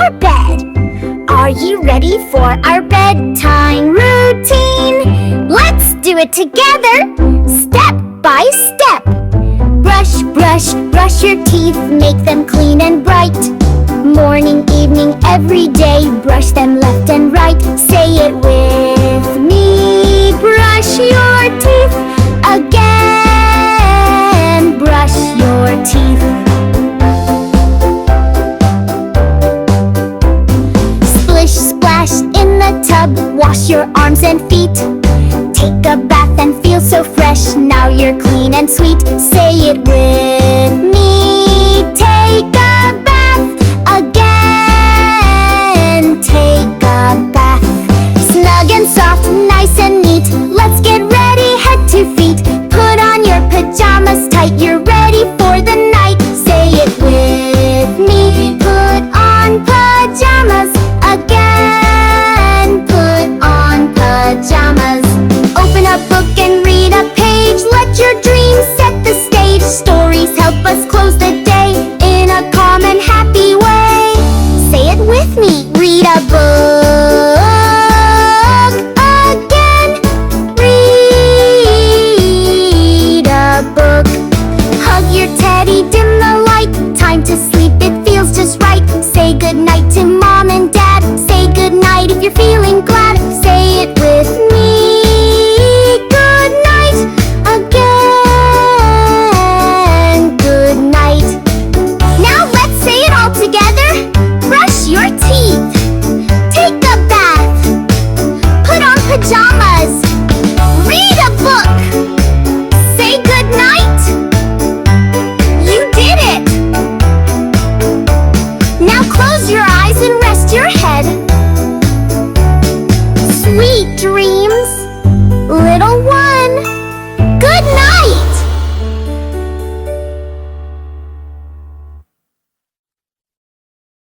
your bed. Are you ready for our bedtime routine? Let's do it together, step by step. Brush, brush, brush your teeth, make them clean and bright. Morning, evening, every day, brush them left and right. Say it with me. Brush your teeth again. Brush your teeth. Splish, splash in the tub, wash your arms and feet. Take a bath and feel so fresh, now you're clean and sweet. Say it with me. Take a bath again. Take a bath. Snug and soft, nice and neat. Let's get ready, head to feet. Put on your pajamas tight, you're ready for the night. Say it with me. Put on pajamas again. Put on pajamas. Open a book and read a page. Let your dreams set the stage. Stories help us close the day in a calm and happy way. Say it with me. Read a book again. Read a book. Hug your teddy, dim the light. Time to sleep, it feels just right. Say goodnight to mom and dad. Say goodnight if you're feeling glad. Say it with me. Good night again. Good night. Now let's say it all together. Brush your teeth. Take a bath. Put on pajamas. Read a book. Say goodnight. You did it. Now close your eyes and rest your head. Sweet dreams.